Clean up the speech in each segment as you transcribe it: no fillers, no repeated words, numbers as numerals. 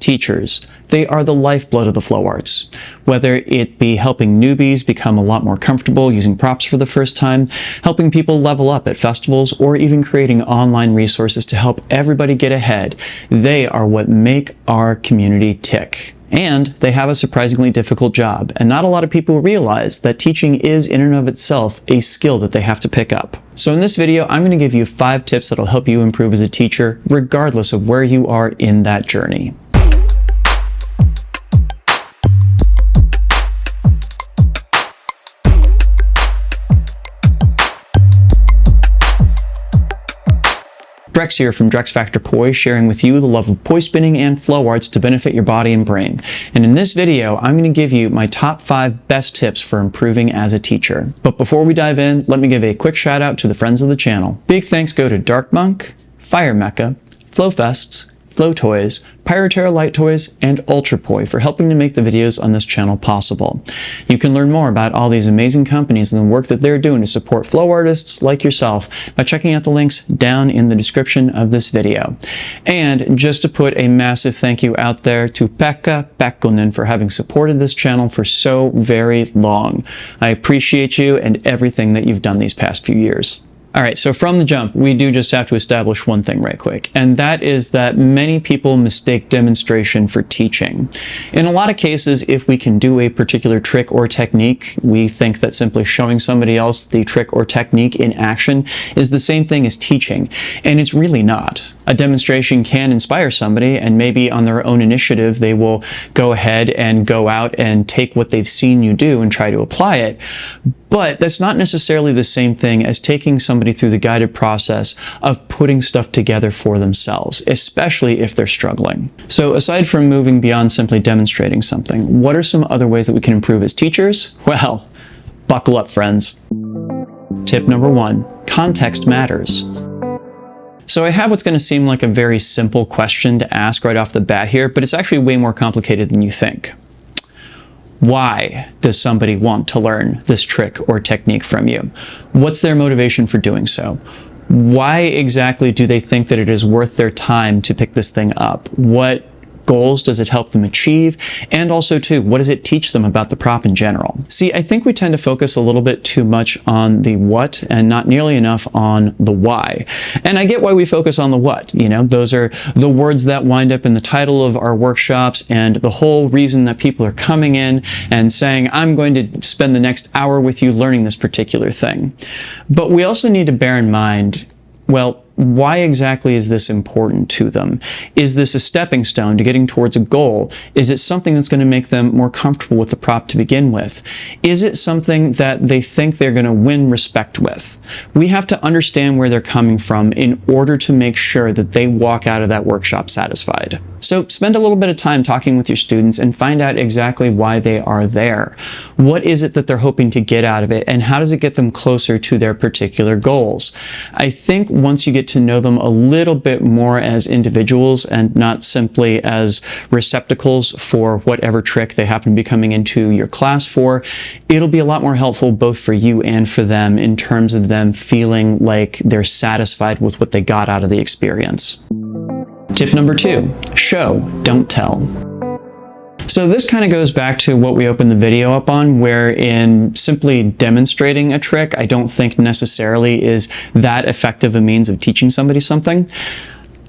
Teachers, they are the lifeblood of the flow arts. Whether it be helping newbies become a lot more comfortable using props for the first time, helping people level up at festivals, or even creating online resources to help everybody get ahead, they are what make our community tick. And they have a surprisingly difficult job, and not a lot of people realize that teaching is in and of itself a skill that they have to pick up. So in this video, I'm going to give you 5 tips that'll help you improve as a teacher, regardless of where you are in that journey. Drex here from Drex Factor Poi, sharing with you the love of poi spinning and flow arts to benefit your body and brain. And in this video, I'm going to give you my top 5 best tips for improving as a teacher. But before we dive in, let me give a quick shout out to the friends of the channel. Big thanks go to Dark Monk, Fire Mecca, Flow Fests, Flow Toys, Pyroterra Light Toys, and Ultra Poi for helping to make the videos on this channel possible. You can learn more about all these amazing companies and the work that they're doing to support flow artists like yourself by checking out the links down in the description of this video. And just to put a massive thank you out there to Pekka Pekkonen for having supported this channel for so very long. I appreciate you and everything that you've done these past few years. All right, so from the jump, we do just have to establish one thing right quick, and that is that many people mistake demonstration for teaching. In a lot of cases, if we can do a particular trick or technique, we think that simply showing somebody else the trick or technique in action is the same thing as teaching, and it's really not. A demonstration can inspire somebody, and maybe on their own initiative, they will go ahead and go out and take what they've seen you do and try to apply it. But that's not necessarily the same thing as taking somebody through the guided process of putting stuff together for themselves, especially if they're struggling. So aside from moving beyond simply demonstrating something, what are some other ways that we can improve as teachers? Well, buckle up, friends. Tip number 1, context matters. So I have what's going to seem like a very simple question to ask right off the bat here, but it's actually way more complicated than you think. Why does somebody want to learn this trick or technique from you? What's their motivation for doing so? Why exactly do they think that it is worth their time to pick this thing up? What goals does it help them achieve? And also, too, what does it teach them about the prop in general? See, I think we tend to focus a little bit too much on the what and not nearly enough on the why. And I get why we focus on the what. You know, those are the words that wind up in the title of our workshops and the whole reason that people are coming in and saying, I'm going to spend the next hour with you learning this particular thing. But we also need to bear in mind, well, why exactly is this important to them? Is this a stepping stone to getting towards a goal? Is it something that's going to make them more comfortable with the prop to begin with? Is it something that they think they're going to win respect with? We have to understand where they're coming from in order to make sure that they walk out of that workshop satisfied. So spend a little bit of time talking with your students and find out exactly why they are there. What is it that they're hoping to get out of it, and how does it get them closer to their particular goals? I think once you get to know them a little bit more as individuals and not simply as receptacles for whatever trick they happen to be coming into your class for, it'll be a lot more helpful both for you and for them in terms of them feeling like they're satisfied with what they got out of the experience. Tip number 2, show, don't tell. So this kind of goes back to what we opened the video up on, where in simply demonstrating a trick, I don't think necessarily is that effective a means of teaching somebody something.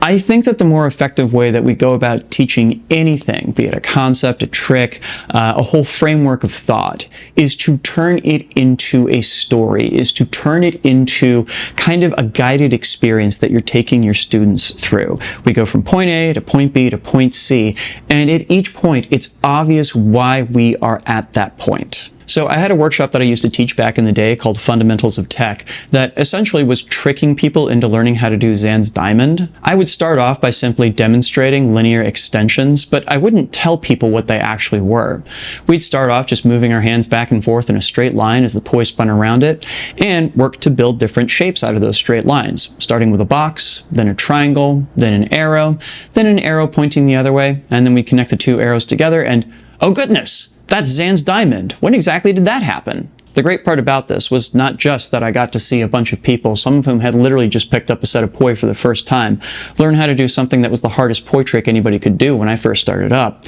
I think that the more effective way that we go about teaching anything, be it a concept, a trick, a whole framework of thought, is to turn it into a story, is to turn it into kind of a guided experience that you're taking your students through. We go from point A to point B to point C, and at each point, it's obvious why we are at that point. So I had a workshop that I used to teach back in the day called Fundamentals of Tech that essentially was tricking people into learning how to do Zan's diamond. I would start off by simply demonstrating linear extensions, but I wouldn't tell people what they actually were. We'd start off just moving our hands back and forth in a straight line as the poi spun around it, and work to build different shapes out of those straight lines, starting with a box, then a triangle, then an arrow pointing the other way, and then we connect the 2 arrows together and, oh goodness! That's Zan's diamond. When exactly did that happen? The great part about this was not just that I got to see a bunch of people, some of whom had literally just picked up a set of poi for the first time, learn how to do something that was the hardest poi trick anybody could do when I first started up.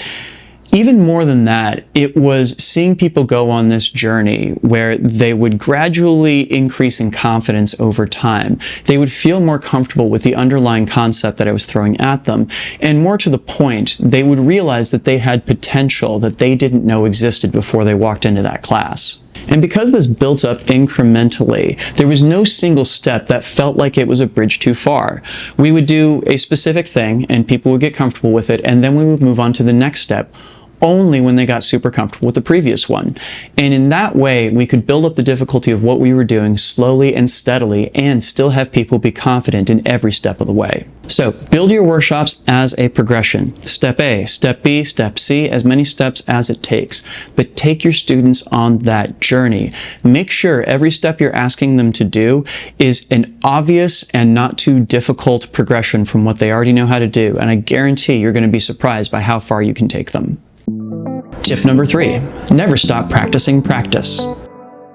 Even more than that, it was seeing people go on this journey where they would gradually increase in confidence over time. They would feel more comfortable with the underlying concept that I was throwing at them. And more to the point, they would realize that they had potential that they didn't know existed before they walked into that class. And because this built up incrementally, there was no single step that felt like it was a bridge too far. We would do a specific thing and people would get comfortable with it, and then we would move on to the next step, only when they got super comfortable with the previous one. And in that way, we could build up the difficulty of what we were doing slowly and steadily and still have people be confident in every step of the way. So build your workshops as a progression. Step A, step B, step C, as many steps as it takes. But take your students on that journey. Make sure every step you're asking them to do is an obvious and not too difficult progression from what they already know how to do. And I guarantee you're going to be surprised by how far you can take them. Tip number 3, never stop practicing practice.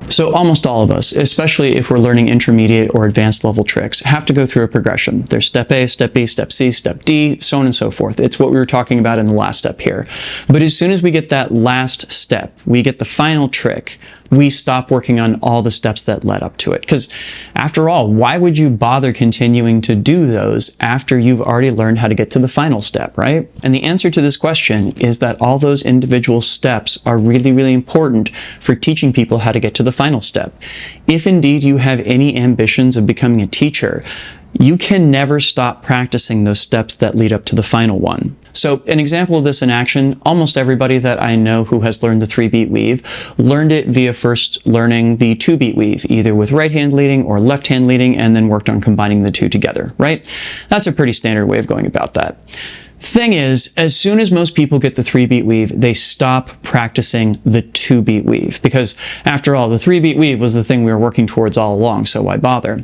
So almost all of us, especially if we're learning intermediate or advanced level tricks, have to go through a progression. There's step A, step B, step C, step D, so on and so forth. It's what we were talking about in the last step here. But as soon as we get that last step, we get the final trick, we stop working on all the steps that led up to it. Because after all, why would you bother continuing to do those after you've already learned how to get to the final step, right? And the answer to this question is that all those individual steps are really, really important for teaching people how to get to the final step. If indeed you have any ambitions of becoming a teacher, you can never stop practicing those steps that lead up to the final one. So an example of this in action, almost everybody that I know who has learned the 3-beat weave learned it via first learning the 2-beat weave, either with right hand leading or left hand leading, and then worked on combining the two together, right? That's a pretty standard way of going about that. Thing is, as soon as most people get the 3-beat weave, they stop practicing the 2-beat weave, because after all, the 3-beat weave was the thing we were working towards all along, so why bother?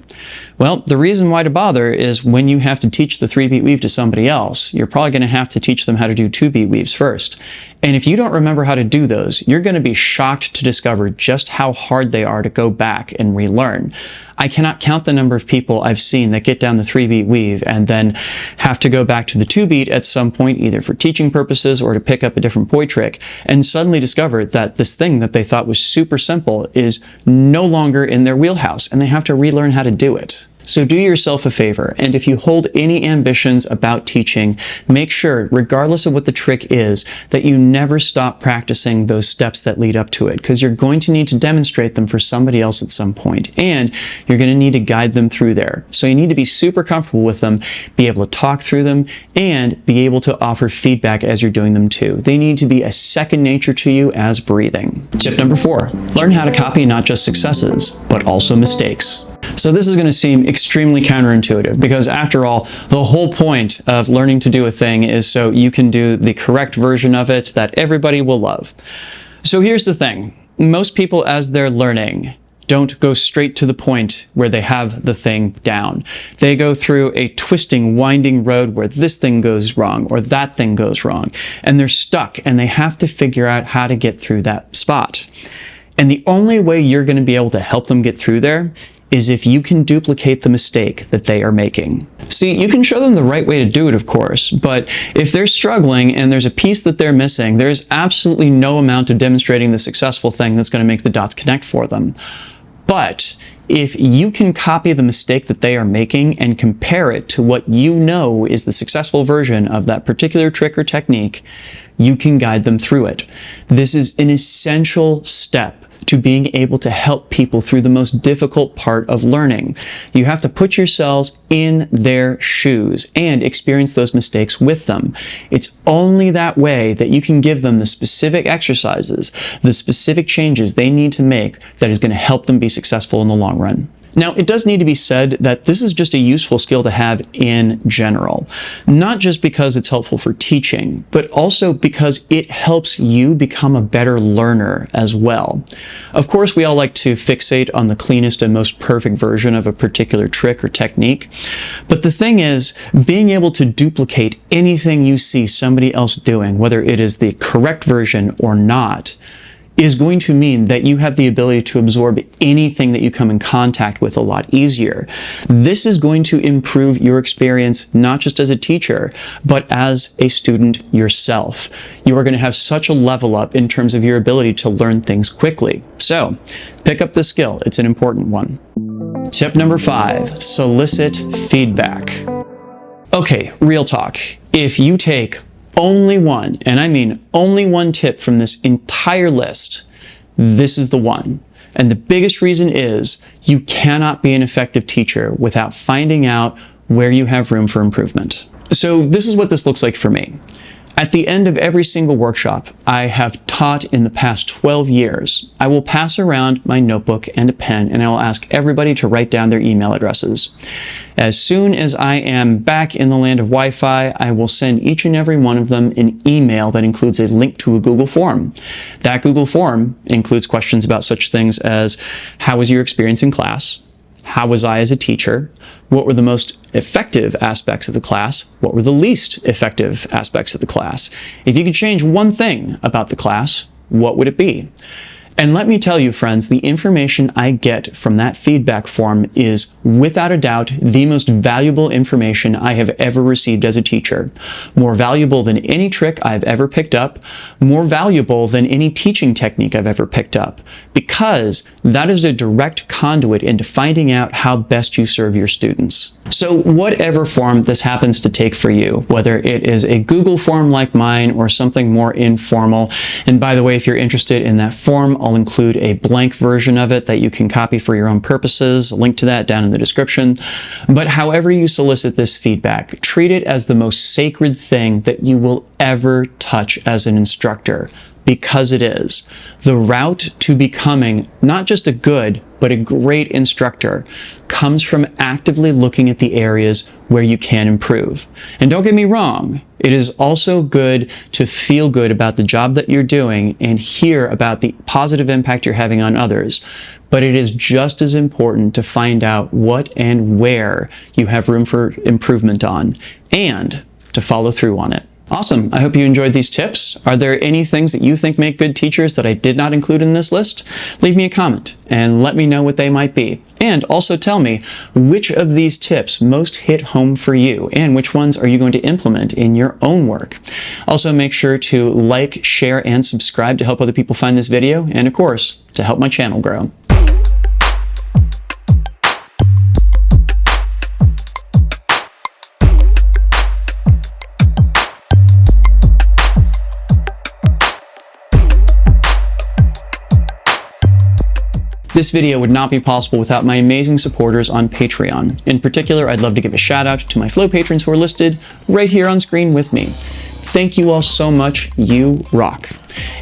Well, the reason why to bother is when you have to teach the 3-beat weave to somebody else, you're probably going to have to teach them how to do 2-beat weaves first. And if you don't remember how to do those, you're going to be shocked to discover just how hard they are to go back and relearn. I cannot count the number of people I've seen that get down the 3-beat weave and then have to go back to the 2-beat at some point, either for teaching purposes or to pick up a different poi trick, and suddenly discover that this thing that they thought was super simple is no longer in their wheelhouse, and they have to relearn how to do it. So do yourself a favor, and if you hold any ambitions about teaching, make sure, regardless of what the trick is, that you never stop practicing those steps that lead up to it, because you're going to need to demonstrate them for somebody else at some point, and you're going to need to guide them through there. So you need to be super comfortable with them, be able to talk through them, and be able to offer feedback as you're doing them too. They need to be a second nature to you as breathing. Tip number 4, learn how to copy not just successes, but also mistakes. So this is going to seem extremely counterintuitive, because after all, the whole point of learning to do a thing is so you can do the correct version of it that everybody will love. So here's the thing. Most people, as they're learning, don't go straight to the point where they have the thing down. They go through a twisting, winding road where this thing goes wrong or that thing goes wrong, and they're stuck and they have to figure out how to get through that spot. And the only way you're going to be able to help them get through there is if you can duplicate the mistake that they are making. See, you can show them the right way to do it, of course, but if they're struggling and there's a piece that they're missing, there's absolutely no amount of demonstrating the successful thing that's going to make the dots connect for them. But if you can copy the mistake that they are making and compare it to what you know is the successful version of that particular trick or technique, you can guide them through it. This is an essential step to being able to help people through the most difficult part of learning. You have to put yourselves in their shoes and experience those mistakes with them. It's only that way that you can give them the specific exercises, the specific changes they need to make that is going to help them be successful in the long run. Now, it does need to be said that this is just a useful skill to have in general, not just because it's helpful for teaching, but also because it helps you become a better learner as well. Of course, we all like to fixate on the cleanest and most perfect version of a particular trick or technique, but the thing is, being able to duplicate anything you see somebody else doing, whether it is the correct version or not, is going to mean that you have the ability to absorb anything that you come in contact with a lot easier. This is going to improve your experience, not just as a teacher, but as a student yourself. You are going to have such a level up in terms of your ability to learn things quickly. So, pick up the skill. It's an important one. Tip number 5, solicit feedback. Okay, real talk. If you take only one, and I mean only one tip from this entire list, this is the one. And the biggest reason is you cannot be an effective teacher without finding out where you have room for improvement. So this is what this looks like for me. At the end of every single workshop I have taught in the past 12 years, I will pass around my notebook and a pen, and I will ask everybody to write down their email addresses. As soon as I am back in the land of Wi-Fi, I will send each and every one of them an email that includes a link to a Google form. That Google form includes questions about such things as, how was your experience in class? How was I as a teacher? What were the most effective aspects of the class? What were the least effective aspects of the class? If you could change one thing about the class, what would it be? And let me tell you, friends, the information I get from that feedback form is, without a doubt, the most valuable information I have ever received as a teacher. More valuable than any trick I've ever picked up, more valuable than any teaching technique I've ever picked up, because that is a direct conduit into finding out how best you serve your students. So whatever form this happens to take for you, whether it is a Google form like mine or something more informal, and by the way, if you're interested in that form, I'll include a blank version of it that you can copy for your own purposes. A link to that down in the description. But however you solicit this feedback, treat it as the most sacred thing that you will ever touch as an instructor, because it is. The route to becoming not just a good, but a great instructor comes from actively looking at the areas where you can improve. And don't get me wrong, it is also good to feel good about the job that you're doing and hear about the positive impact you're having on others. But it is just as important to find out what and where you have room for improvement on, and to follow through on it. Awesome. I hope you enjoyed these tips. Are there any things that you think make good teachers that I did not include in this list? Leave me a comment and let me know what they might be. And also tell me which of these tips most hit home for you, and which ones are you going to implement in your own work. Also, make sure to like, share, and subscribe to help other people find this video, and of course, to help my channel grow. This video would not be possible without my amazing supporters on Patreon. In particular, I'd love to give a shout out to my Flow patrons who are listed right here on screen with me. Thank you all so much. You rock.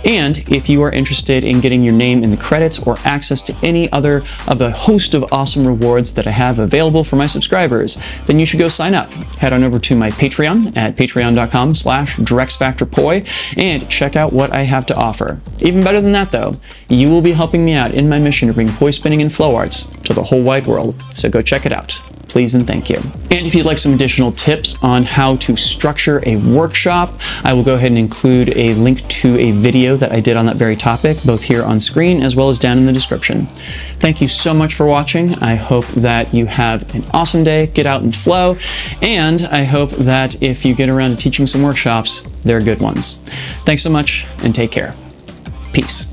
And if you are interested in getting your name in the credits or access to any other of the host of awesome rewards that I have available for my subscribers, then you should go sign up. Head on over to my Patreon at patreon.com/DrexFactorPoi and check out what I have to offer. Even better than that though, you will be helping me out in my mission to bring poi spinning and flow arts to the whole wide world. So go check it out. Please and thank you. And if you'd like some additional tips on how to structure a workshop, I will go ahead and include a link to a video that I did on that very topic, both here on screen as well as down in the description. Thank you so much for watching. I hope that you have an awesome day, get out and flow, and I hope that if you get around to teaching some workshops, they're good ones. Thanks so much and take care. Peace.